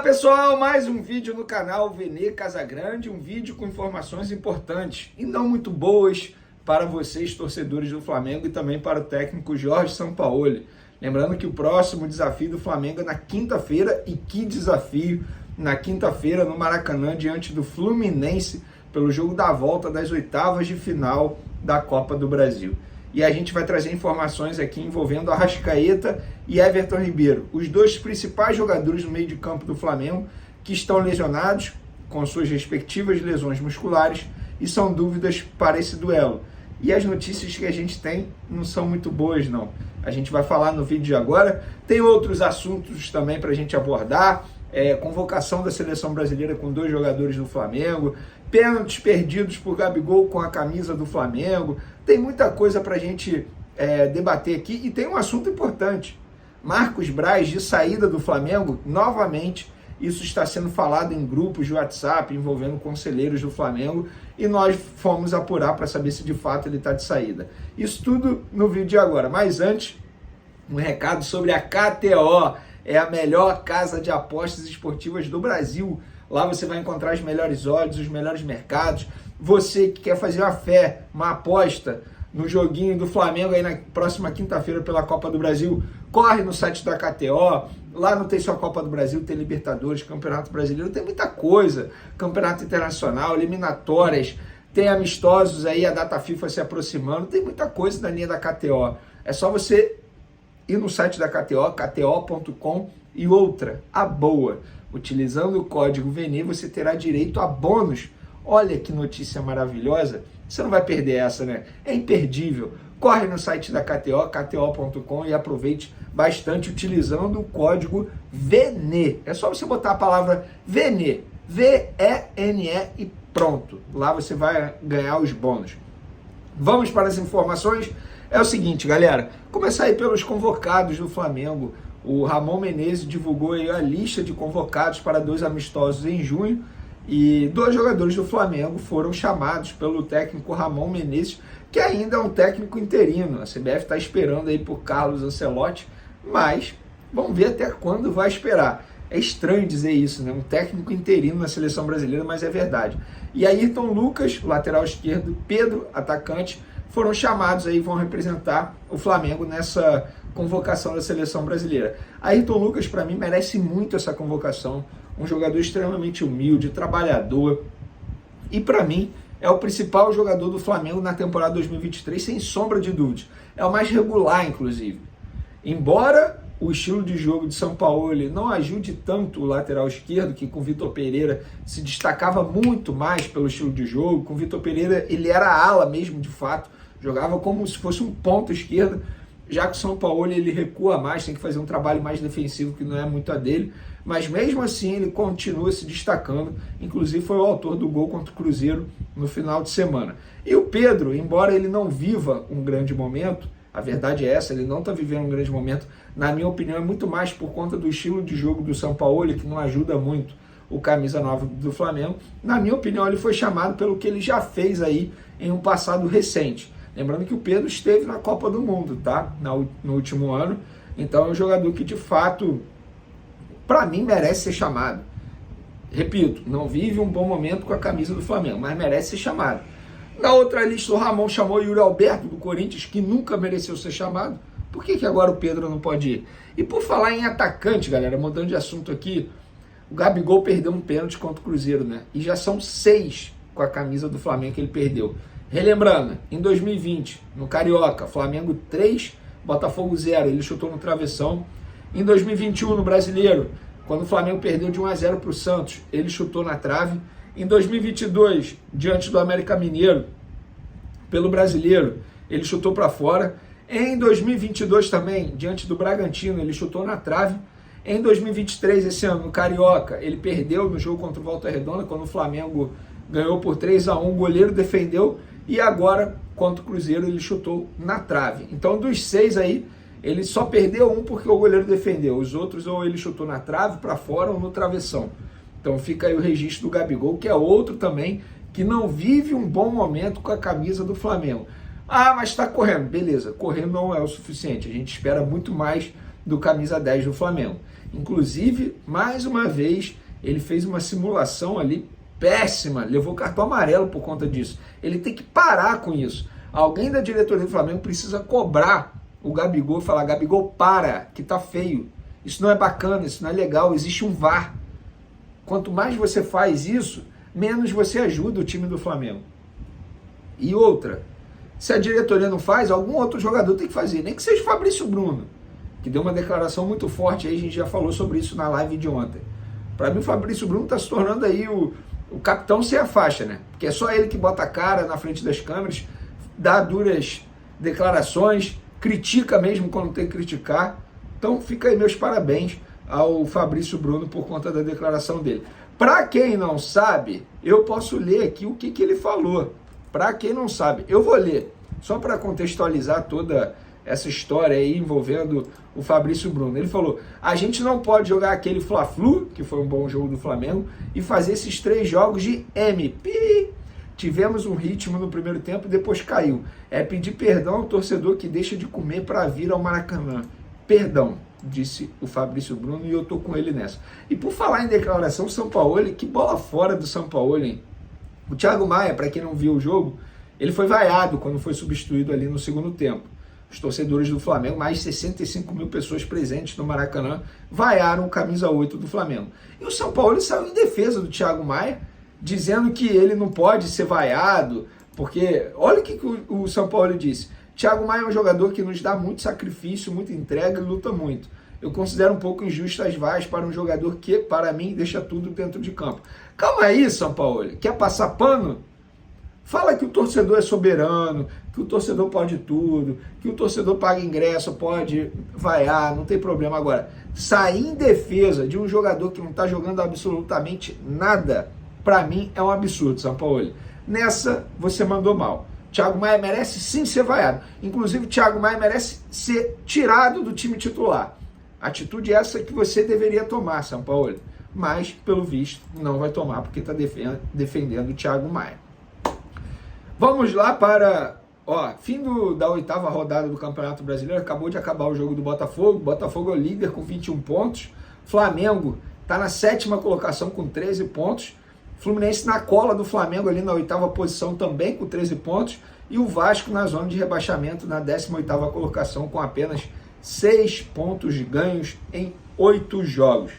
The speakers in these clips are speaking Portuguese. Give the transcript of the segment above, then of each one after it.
pessoal, mais um vídeo no canal Vene Casagrande, um vídeo com informações importantes e não muito boas para vocês, torcedores do Flamengo, e também para o técnico Jorge Sampaoli. Lembrando que o próximo desafio do Flamengo é na quinta-feira, e que desafio na quinta-feira no Maracanã, diante do Fluminense, pelo jogo da volta das oitavas de final da Copa do Brasil. E a gente vai trazer informações aqui envolvendo Arrascaeta e Everton Ribeiro, os dois principais jogadores no meio de campo do Flamengo, que estão lesionados com suas respectivas lesões musculares e são dúvidas para esse duelo. E as notícias que a gente tem não são muito boas, não. A gente vai falar no vídeo de agora. Tem outros assuntos também para a gente abordar. Convocação da seleção brasileira com dois jogadores do Flamengo, pênaltis perdidos por Gabigol com a camisa do Flamengo. Tem muita coisa para a gente debater aqui, e tem um assunto importante. Marcos Braz de saída do Flamengo, novamente. Isso está sendo falado em grupos de WhatsApp envolvendo conselheiros do Flamengo, e nós fomos apurar para saber se de fato ele está de saída. Isso tudo no vídeo de agora. Mas antes, um recado sobre a KTO. É a melhor casa de apostas esportivas do Brasil. Lá você vai encontrar as melhores odds, os melhores mercados. Você que quer fazer uma fé, uma aposta no joguinho do Flamengo aí na próxima quinta-feira pela Copa do Brasil, corre no site da KTO. Lá não tem só a Copa do Brasil, tem Libertadores, Campeonato Brasileiro, tem muita coisa. Campeonato Internacional, eliminatórias, tem amistosos aí, a data FIFA se aproximando, tem muita coisa na linha da KTO. É só você ir no site da KTO, kto.com, e outra, a boa. Utilizando o código VENE, você terá direito a bônus. Olha que notícia maravilhosa. Você não vai perder essa, né? É imperdível. Corre no site da KTO, kto.com, e aproveite bastante utilizando o código VENE. É só você botar a palavra VENE, V-E-N-E, e pronto. Lá você vai ganhar os bônus. Vamos para as informações. É o seguinte, galera, começar aí pelos convocados do Flamengo. O Ramon Menezes divulgou aí a lista de convocados para dois amistosos em junho, e dois jogadores do Flamengo foram chamados pelo técnico Ramon Menezes, que ainda é um técnico interino. A CBF está esperando aí por Carlos Ancelotti, mas vamos ver até quando vai esperar. É estranho dizer isso, né? Um técnico interino na seleção brasileira, mas é verdade. E Ayrton Lucas, lateral esquerdo, Pedro, atacante, foram chamados aí, vão representar o Flamengo nessa convocação da seleção brasileira. Ayrton Lucas, para mim, merece muito essa convocação. Um jogador extremamente humilde, trabalhador, e para mim é o principal jogador do Flamengo na temporada 2023, sem sombra de dúvidas. É o mais regular, inclusive. Embora o estilo de jogo de Sampaoli não ajude tanto o lateral esquerdo, que com Vitor Pereira se destacava muito mais pelo estilo de jogo. Com Vitor Pereira ele era ala mesmo, de fato, jogava como se fosse um ponta esquerdo. Já que o Sampaoli ele recua mais, tem que fazer um trabalho mais defensivo, que não é muito a dele, mas mesmo assim ele continua se destacando. Inclusive foi o autor do gol contra o Cruzeiro no final de semana. E o Pedro, embora ele não viva um grande momento, a verdade é essa, ele não está vivendo um grande momento, na minha opinião é muito mais por conta do estilo de jogo do Sampaoli, que não ajuda muito o camisa 9 do Flamengo. Na minha opinião, ele foi chamado pelo que ele já fez aí em um passado recente. Lembrando que o Pedro esteve na Copa do Mundo, tá? No último ano. Então é um jogador que, de fato, para mim, merece ser chamado. Repito, não vive um bom momento com a camisa do Flamengo, mas merece ser chamado. Na outra lista, o Ramon chamou Yuri Alberto, do Corinthians, que nunca mereceu ser chamado. Por que agora o Pedro não pode ir? E por falar em atacante, galera, mudando de assunto aqui, o Gabigol perdeu um pênalti contra o Cruzeiro, né? E já são 6 com a camisa do Flamengo que ele perdeu. Relembrando, em 2020, no Carioca, Flamengo 3, Botafogo 0, ele chutou no travessão. Em 2021, no Brasileiro, quando o Flamengo perdeu de 1-0 para o Santos, ele chutou na trave. Em 2022, diante do América Mineiro, pelo Brasileiro, ele chutou para fora. Em 2022 também, diante do Bragantino, ele chutou na trave. Em 2023, esse ano, no Carioca, ele perdeu no jogo contra o Volta Redonda, quando o Flamengo ganhou por 3-1, o goleiro defendeu. E agora, contra o Cruzeiro, ele chutou na trave. Então, dos 6 aí, ele só perdeu um porque o goleiro defendeu. Os outros, ou ele chutou na trave, para fora, ou no travessão. Então, fica aí o registro do Gabigol, que é outro também que não vive um bom momento com a camisa do Flamengo. Ah, mas está correndo. Beleza, correndo não é o suficiente. A gente espera muito mais do camisa 10 do Flamengo. Inclusive, mais uma vez, ele fez uma simulação ali péssima, levou cartão amarelo por conta disso. Ele tem que parar com isso. Alguém da diretoria do Flamengo precisa cobrar o Gabigol e falar: Gabigol, para, que tá feio. Isso não é bacana, isso não é legal, existe um VAR. Quanto mais você faz isso, menos você ajuda o time do Flamengo. E outra, se a diretoria não faz, algum outro jogador tem que fazer, nem que seja o Fabrício Bruno, que deu uma declaração muito forte aí, a gente já falou sobre isso na live de ontem. Para mim, o Fabrício Bruno está se tornando aí o capitão sem a faixa, né? Porque é só ele que bota a cara na frente das câmeras, dá duras declarações, critica mesmo quando tem que criticar. Então fica aí meus parabéns ao Fabrício Bruno por conta da declaração dele. Para quem não sabe, eu posso ler aqui o que ele falou. Para quem não sabe, eu vou ler, só para contextualizar toda essa história aí envolvendo o Fabrício Bruno. Ele falou: a gente não pode jogar aquele Fla-Flu, que foi um bom jogo do Flamengo, e fazer esses 3 jogos de MP. Tivemos um ritmo no primeiro tempo e depois caiu. É pedir perdão ao torcedor que deixa de comer para vir ao Maracanã. Perdão, disse o Fabrício Bruno, e eu tô com ele nessa. E por falar em declaração, Sampaoli, que bola fora do Sampaoli, hein? O Thiago Maia, para quem não viu o jogo, ele foi vaiado quando foi substituído ali no segundo tempo. Os torcedores do Flamengo, mais de 65 mil pessoas presentes no Maracanã, vaiaram o camisa 8 do Flamengo. E o Sampaoli saiu em defesa do Thiago Maia, dizendo que ele não pode ser vaiado, porque olha o que o Sampaoli disse: Thiago Maia é um jogador que nos dá muito sacrifício, muita entrega e luta muito. Eu considero um pouco injusto as vaias para um jogador que, para mim, deixa tudo dentro de campo. Calma aí, Sampaoli. Quer passar pano? Fala que o torcedor é soberano, que o torcedor pode tudo, que o torcedor paga ingresso, pode vaiar, não tem problema. Agora, sair em defesa de um jogador que não está jogando absolutamente nada, para mim é um absurdo, Sampaoli. Nessa, você mandou mal. Thiago Maia merece sim ser vaiado. Inclusive, o Thiago Maia merece ser tirado do time titular. Atitude essa que você deveria tomar, Sampaoli. Mas, pelo visto, não vai tomar, porque está defendendo o Thiago Maia. Vamos lá para fim da 8ª rodada do Campeonato Brasileiro. Acabou de acabar o jogo do Botafogo. Botafogo é o líder com 21 pontos. Flamengo está na 7ª colocação com 13 pontos. Fluminense na cola do Flamengo ali na 8ª posição também com 13 pontos. E o Vasco na zona de rebaixamento na 18ª colocação com apenas 6 pontos ganhos em 8 jogos.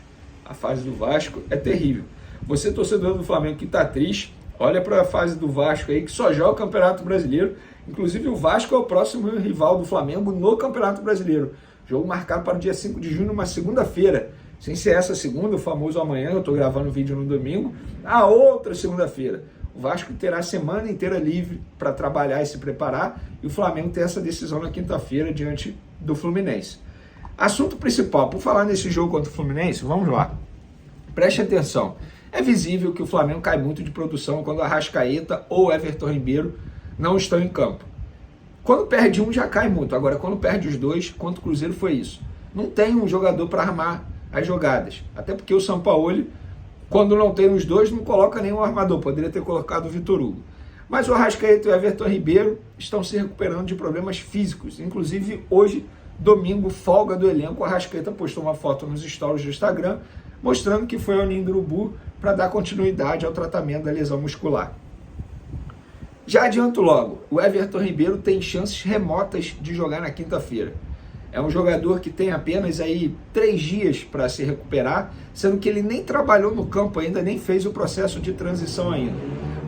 A fase do Vasco é terrível. Você, torcedor do Flamengo que está triste, olha para a fase do Vasco aí, que só joga o Campeonato Brasileiro. Inclusive, o Vasco é o próximo rival do Flamengo no Campeonato Brasileiro. Jogo marcado para o dia 5 de junho, uma segunda-feira. Sem ser essa segunda, o famoso amanhã, eu estou gravando o vídeo no domingo, a outra segunda-feira. O Vasco terá a semana inteira livre para trabalhar e se preparar, e o Flamengo tem essa decisão na quinta-feira diante do Fluminense. Assunto principal, por falar nesse jogo contra o Fluminense, vamos lá. Preste atenção. É visível que o Flamengo cai muito de produção quando a Arrascaeta ou Everton Ribeiro não estão em campo. Quando perde um, já cai muito. Agora, quando perde os dois, contra o Cruzeiro foi isso. Não tem um jogador para armar as jogadas. Até porque o Sampaoli, quando não tem os dois, não coloca nenhum armador. Poderia ter colocado o Vitor Hugo. Mas o Arrascaeta e o Everton Ribeiro estão se recuperando de problemas físicos. Inclusive, hoje, domingo, folga do elenco, o Arrascaeta postou uma foto nos stories do Instagram, mostrando que foi ao Ninho do Urubu para dar continuidade ao tratamento da lesão muscular. Já adianto logo, o Everton Ribeiro tem chances remotas de jogar na quinta-feira. É um jogador que tem apenas aí 3 dias para se recuperar, sendo que ele nem trabalhou no campo ainda, nem fez o processo de transição ainda.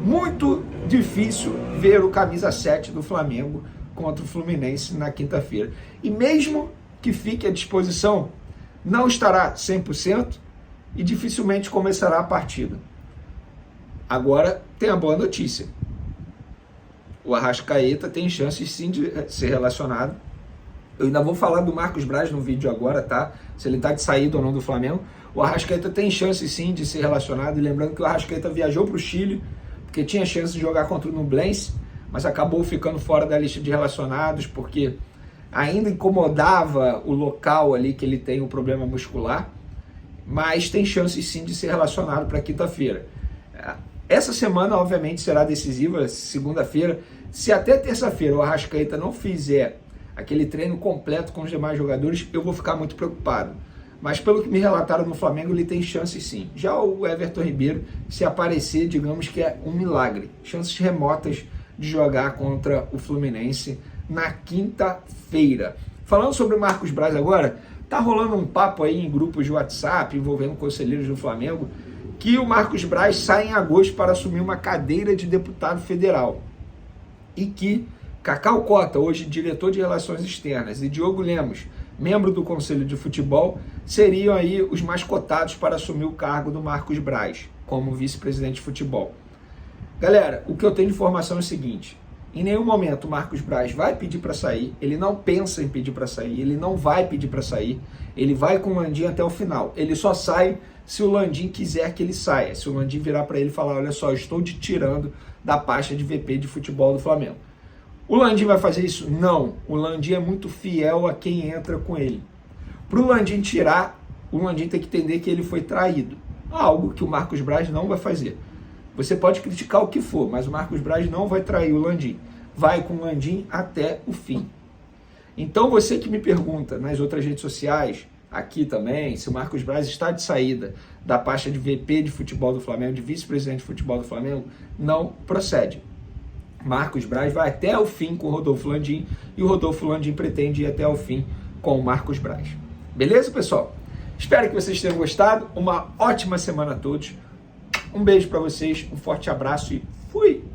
Muito difícil ver o camisa 7 do Flamengo contra o Fluminense na quinta-feira. E mesmo que fique à disposição, não estará 100% e dificilmente começará a partida. Agora tem a boa notícia. O Arrascaeta tem chances sim de ser relacionado. Eu ainda vou falar do Marcos Braz no vídeo agora, tá? Se ele tá de saída ou não do Flamengo. O Arrascaeta tem chances sim de ser relacionado. E lembrando que o Arrascaeta viajou para o Chile, porque tinha chance de jogar contra o Nublense, mas acabou ficando fora da lista de relacionados, porque ainda incomodava o local ali que ele tem um problema muscular. Mas tem chances sim de ser relacionado para quinta-feira. Essa semana, obviamente, será decisiva, segunda-feira. Se até terça-feira o Arrascaeta não fizer aquele treino completo com os demais jogadores, eu vou ficar muito preocupado. Mas pelo que me relataram no Flamengo, ele tem chances sim. Já o Everton Ribeiro, se aparecer, digamos que é um milagre. Chances remotas de jogar contra o Fluminense na quinta-feira. Falando sobre o Marcos Braz agora, tá rolando um papo aí em grupos de WhatsApp envolvendo conselheiros do Flamengo, que o Marcos Braz sai em agosto para assumir uma cadeira de deputado federal. E que Cacau Cota, hoje diretor de Relações Externas, e Diogo Lemos, membro do Conselho de Futebol, seriam aí os mais cotados para assumir o cargo do Marcos Braz, como vice-presidente de futebol. Galera, o que eu tenho de informação é o seguinte: em nenhum momento o Marcos Braz vai pedir para sair, ele não pensa em pedir para sair, ele não vai pedir para sair, ele vai com o Landim até o final. Ele só sai se o Landim quiser que ele saia, se o Landim virar para ele e falar: olha só, eu estou te tirando da pasta de VP de futebol do Flamengo. O Landim vai fazer isso? Não. O Landim é muito fiel a quem entra com ele. Para o Landim tirar, o Landim tem que entender que ele foi traído. Algo que o Marcos Braz não vai fazer. Você pode criticar o que for, mas o Marcos Braz não vai trair o Landim. Vai com o Landim até o fim. Então você que me pergunta nas outras redes sociais, aqui também, se o Marcos Braz está de saída da pasta de VP de futebol do Flamengo, de vice-presidente de futebol do Flamengo, não procede. Marcos Braz vai até o fim com o Rodolfo Landim e o Rodolfo Landim pretende ir até o fim com o Marcos Braz. Beleza, pessoal? Espero que vocês tenham gostado. Uma ótima semana a todos. Um beijo para vocês, um forte abraço e fui!